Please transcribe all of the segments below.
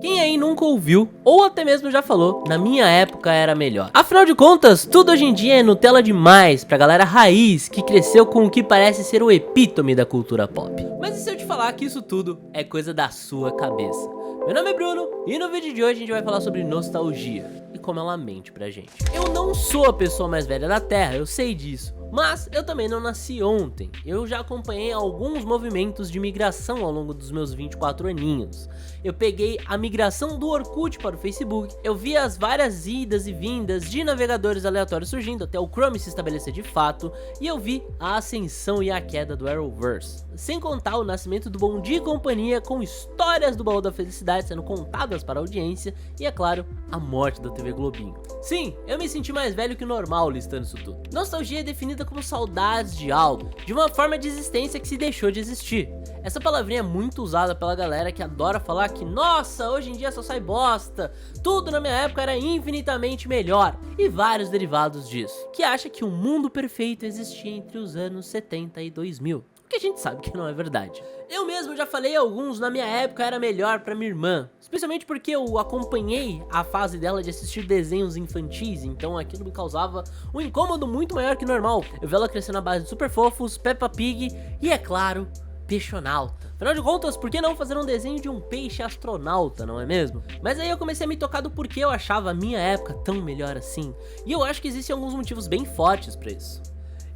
Quem aí nunca ouviu, ou até mesmo já falou, na minha época era melhor. Afinal de contas, tudo hoje em dia é Nutella demais pra galera raiz que cresceu com o que parece ser o epítome da cultura pop. Mas e se eu te falar que isso tudo é coisa da sua cabeça? Meu nome é Bruno e no vídeo de hoje a gente vai falar sobre nostalgia e como ela mente pra gente. Eu não sou a pessoa mais velha da Terra, eu sei disso. Mas eu também não nasci ontem, eu já acompanhei alguns movimentos de migração ao longo dos meus 24 aninhos. Eu peguei a migração do Orkut para o Facebook, eu vi as várias idas e vindas de navegadores aleatórios surgindo até o Chrome se estabelecer de fato, e eu vi a ascensão e a queda do Arrowverse. Sem contar o nascimento do Bom Dia e Companhia, com histórias do Baú da Felicidade sendo contadas para a audiência, e é claro, a morte da TV Globinho. Sim, eu me senti mais velho que o normal listando isso tudo. Nostalgia é definida como saudades de algo, de uma forma de existência que se deixou de existir. Essa palavrinha é muito usada pela galera que adora falar que nossa, hoje em dia só sai bosta, tudo na minha época era infinitamente melhor, e vários derivados disso, que acha que o mundo perfeito existia entre os anos 70 e 2000. Que a gente sabe que não é verdade. Eu mesmo já falei alguns na minha época era melhor pra minha irmã, especialmente porque eu acompanhei a fase dela de assistir desenhos infantis, então aquilo me causava um incômodo muito maior que normal. Eu vi ela crescendo na base de Super Fofos, Peppa Pig e, é claro, Peixonauta. Afinal de contas, por que não fazer um desenho de um peixe astronauta, não é mesmo? Mas aí eu comecei a me tocar do porquê eu achava a minha época tão melhor assim, e eu acho que existem alguns motivos bem fortes pra isso.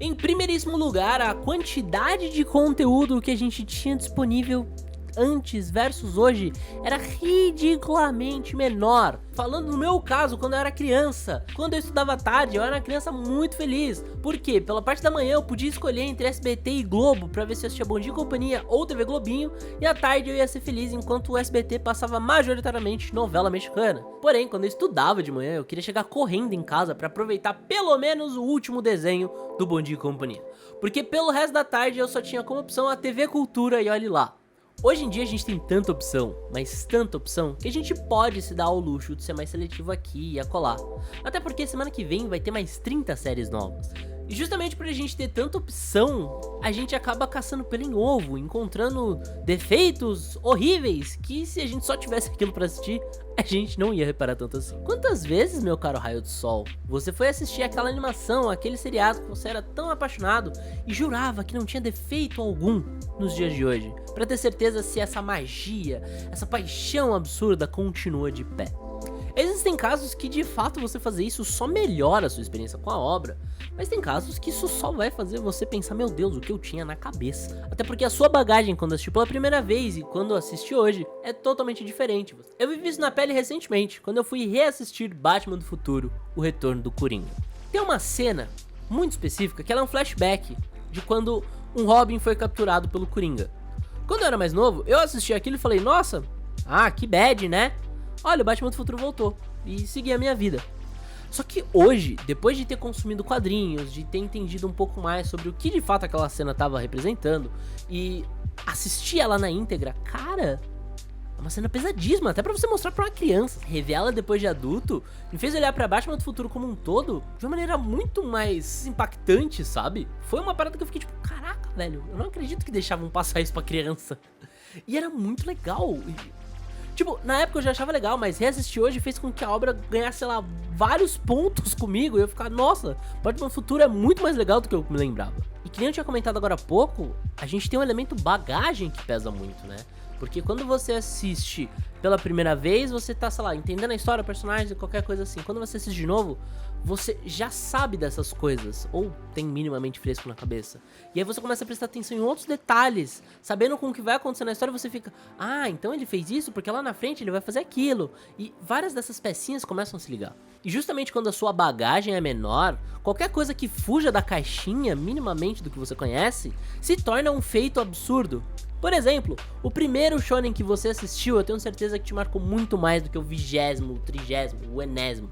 Em primeiríssimo lugar, a quantidade de conteúdo que a gente tinha disponível antes versus hoje era ridiculamente menor. Falando no meu caso, quando eu era criança, quando eu estudava à tarde, eu era uma criança muito feliz. Por quê? Pela parte da manhã eu podia escolher entre SBT e Globo pra ver se eu assistia Bom Dia e Companhia ou TV Globinho, e à tarde eu ia ser feliz enquanto o SBT passava majoritariamente novela mexicana. Porém, quando eu estudava de manhã, eu queria chegar correndo em casa pra aproveitar pelo menos o último desenho do Bom Dia e Companhia. Porque pelo resto da tarde eu só tinha como opção a TV Cultura e olhe lá. Hoje em dia a gente tem tanta opção, mas tanta opção, que a gente pode se dar ao luxo de ser mais seletivo aqui e acolá. Até porque semana que vem vai ter mais 30 séries novas. E justamente por a gente ter tanta opção, a gente acaba caçando pelo em ovo, encontrando defeitos horríveis, que se a gente só tivesse aquilo pra assistir, a gente não ia reparar tanto assim. Quantas vezes, meu caro Raio do Sol, você foi assistir aquela animação, aquele seriado que você era tão apaixonado e jurava que não tinha defeito algum nos dias de hoje, pra ter certeza se essa magia, essa paixão absurda continua de pé? Existem casos que de fato você fazer isso só melhora a sua experiência com a obra, mas tem casos que isso só vai fazer você pensar, meu Deus, o que eu tinha na cabeça. Até porque a sua bagagem quando assistiu pela primeira vez e quando assiste hoje é totalmente diferente. Eu vivi isso na pele recentemente, quando eu fui reassistir Batman do Futuro, O Retorno do Coringa. Tem uma cena muito específica que ela é um flashback de quando um Robin foi capturado pelo Coringa. Quando eu era mais novo, eu assisti aquilo e falei, nossa, que bad, né? Olha, o Batman do Futuro voltou e segui a minha vida. Só que hoje, depois de ter consumido quadrinhos, de ter entendido um pouco mais sobre o que de fato aquela cena estava representando e assistir ela na íntegra, cara, é uma cena pesadíssima, até pra você mostrar pra uma criança. Rever ela depois de adulto me fez olhar pra Batman do Futuro como um todo de uma maneira muito mais impactante, sabe? Foi uma parada que eu fiquei tipo, caraca, velho, eu não acredito que deixavam passar isso pra criança. E era muito legal. Tipo, na época eu já achava legal, mas reassistir hoje fez com que a obra ganhasse, sei lá, vários pontos comigo. E eu ficar, nossa, Batman Futuro é muito mais legal do que eu me lembrava. E que nem eu tinha comentado agora há pouco, a gente tem um elemento bagagem que pesa muito, né? Porque quando você assiste pela primeira vez, você tá, sei lá, entendendo a história, personagem, qualquer coisa assim. Quando você assiste de novo, você já sabe dessas coisas, ou tem minimamente fresco na cabeça. E aí você começa a prestar atenção em outros detalhes, sabendo com o que vai acontecer na história, você fica, então ele fez isso porque lá na frente ele vai fazer aquilo. E várias dessas pecinhas começam a se ligar. E justamente quando a sua bagagem é menor, qualquer coisa que fuja da caixinha, minimamente do que você conhece, se torna um feito absurdo. Por exemplo, o primeiro shonen que você assistiu, eu tenho certeza que te marcou muito mais do que o 20º, o 30º, o 80º.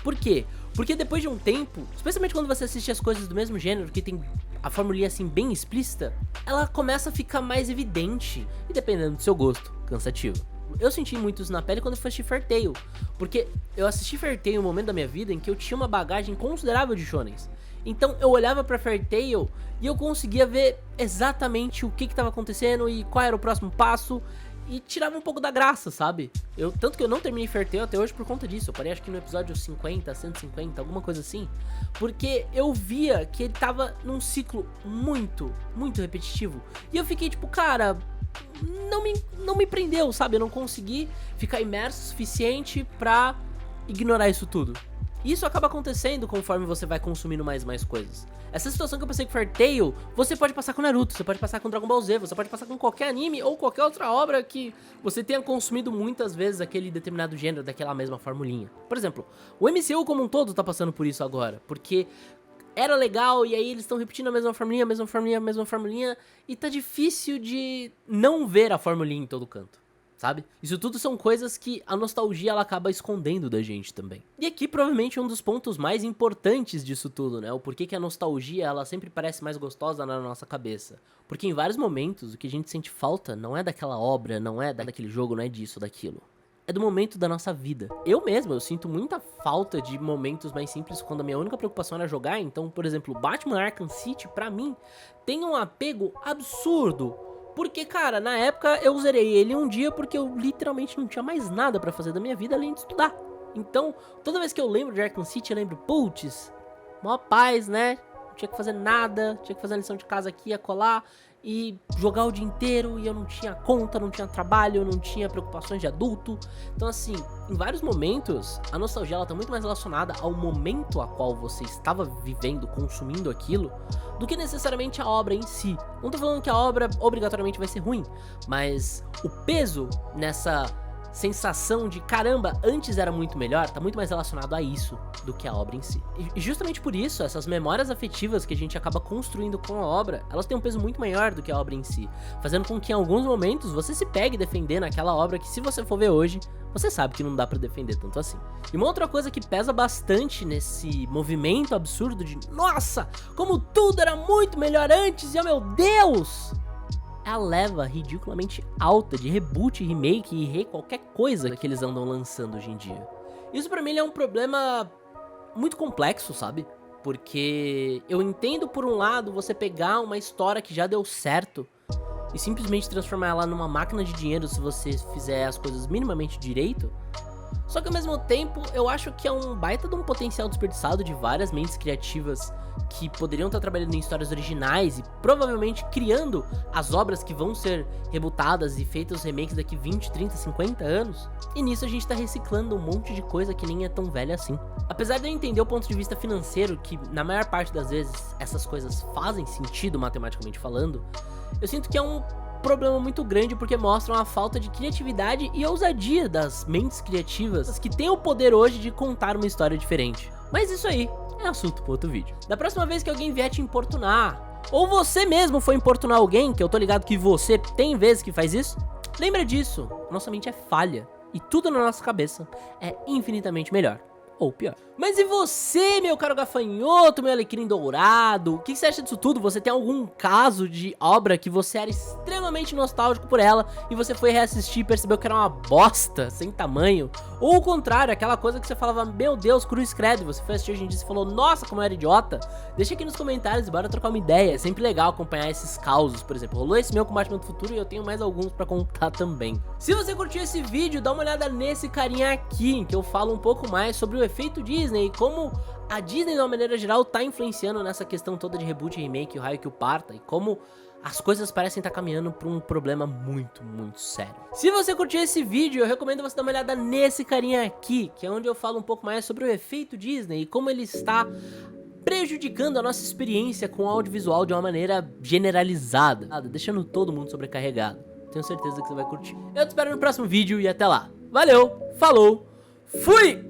Por quê? Porque depois de um tempo, especialmente quando você assiste as coisas do mesmo gênero, que tem a formulinha assim bem explícita, ela começa a ficar mais evidente, e dependendo do seu gosto, cansativa. Eu senti muito isso na pele quando eu assisti Fairy Tail, porque eu assisti Fairy Tail em um momento da minha vida em que eu tinha uma bagagem considerável de shonens. Então eu olhava pra Fairy Tail e eu conseguia ver exatamente o que estava acontecendo e qual era o próximo passo. e tirava um pouco da graça, sabe? Tanto que eu não terminei Fairy Tail até hoje por conta disso. Eu parei acho que no episódio 50, 150, alguma coisa assim. Porque eu via que ele tava num ciclo muito, muito repetitivo. E eu fiquei tipo, cara, não me prendeu, sabe? Eu não consegui ficar imerso o suficiente pra ignorar isso tudo. Isso acaba acontecendo conforme você vai consumindo mais e mais coisas. Essa situação que eu passei com Fairy Tail, você pode passar com Naruto, você pode passar com Dragon Ball Z, você pode passar com qualquer anime ou qualquer outra obra que você tenha consumido muitas vezes aquele determinado gênero daquela mesma formulinha. Por exemplo, o MCU como um todo tá passando por isso agora, porque era legal e aí eles estão repetindo a mesma formulinha, a mesma formulinha, a mesma formulinha, e tá difícil de não ver a formulinha em todo canto. Sabe? Isso tudo são coisas que a nostalgia ela acaba escondendo da gente também. E aqui provavelmente um dos pontos mais importantes disso tudo, né? O porquê que a nostalgia ela sempre parece mais gostosa na nossa cabeça. Porque em vários momentos o que a gente sente falta não é daquela obra, não é daquele jogo, não é disso, daquilo. É do momento da nossa vida. Eu sinto muita falta de momentos mais simples quando a minha única preocupação era jogar. Então, por exemplo, Batman Arkham City pra mim tem um apego absurdo. Porque, cara, na época eu zerei ele um dia porque eu literalmente não tinha mais nada pra fazer da minha vida além de estudar. Então, toda vez que eu lembro de Arkham City, eu lembro, putz, mó paz, né? Não tinha que fazer nada, tinha que fazer a lição de casa aqui, colar e jogar o dia inteiro e eu não tinha conta, não tinha trabalho, não tinha preocupações de adulto. Então, assim, em vários momentos, a nostalgia ela tá muito mais relacionada ao momento a qual você estava vivendo, consumindo aquilo, do que necessariamente a obra em si. Não tô falando que a obra obrigatoriamente vai ser ruim, mas o peso nessa sensação de caramba, antes era muito melhor, tá muito mais relacionado a isso do que a obra em si. E justamente por isso, essas memórias afetivas que a gente acaba construindo com a obra, elas têm um peso muito maior do que a obra em si, fazendo com que em alguns momentos você se pegue defendendo aquela obra que, se você for ver hoje, você sabe que não dá pra defender tanto assim. E uma outra coisa que pesa bastante nesse movimento absurdo de nossa, como tudo era muito melhor antes e oh meu Deus, a leva ridiculamente alta de reboot, remake e qualquer coisa que eles andam lançando hoje em dia. Isso pra mim é um problema muito complexo, sabe? Porque eu entendo por um lado você pegar uma história que já deu certo e simplesmente transformar ela numa máquina de dinheiro se você fizer as coisas minimamente direito. Só que ao mesmo tempo, eu acho que é um baita de um potencial desperdiçado de várias mentes criativas que poderiam estar trabalhando em histórias originais e provavelmente criando as obras que vão ser rebootadas e feitas os remakes daqui 20, 30, 50 anos. E nisso a gente tá reciclando um monte de coisa que nem é tão velha assim. Apesar de eu entender o ponto de vista financeiro, que na maior parte das vezes essas coisas fazem sentido matematicamente falando, eu sinto que é um problema muito grande porque mostram a falta de criatividade e ousadia das mentes criativas que têm o poder hoje de contar uma história diferente. Mas isso aí é assunto para outro vídeo. Da próxima vez que alguém vier te importunar, ou você mesmo for importunar alguém, que eu tô ligado que você tem vezes que faz isso, lembra disso, nossa mente é falha e tudo na nossa cabeça é infinitamente melhor. Ou pior. Mas e você, meu caro gafanhoto, meu alecrim dourado? O que você acha disso tudo? Você tem algum caso de obra que você era extremamente nostálgico por ela e você foi reassistir e percebeu que era uma bosta, sem tamanho? Ou o contrário, aquela coisa que você falava, meu Deus, cruz credo, você foi assistir hoje em dia e falou, nossa, como eu era idiota? Deixa aqui nos comentários e bora trocar uma ideia. É sempre legal acompanhar esses causos, por exemplo. Rolou esse meu com Batman do Futuro e eu tenho mais alguns pra contar também. Se você curtiu esse vídeo, dá uma olhada nesse carinha aqui, em que eu falo um pouco mais sobre o efeito Disney e como a Disney, de uma maneira geral, tá influenciando nessa questão toda de reboot e remake, o raio que o parta, e como as coisas parecem estar caminhando pra um problema muito, muito sério. Se você curtiu esse vídeo, eu recomendo você dar uma olhada nesse carinha aqui, que é onde eu falo um pouco mais sobre o efeito Disney e como ele está prejudicando a nossa experiência com o audiovisual de uma maneira generalizada, deixando todo mundo sobrecarregado. Tenho certeza que você vai curtir. Eu te espero no próximo vídeo e até lá. Valeu, falou, fui!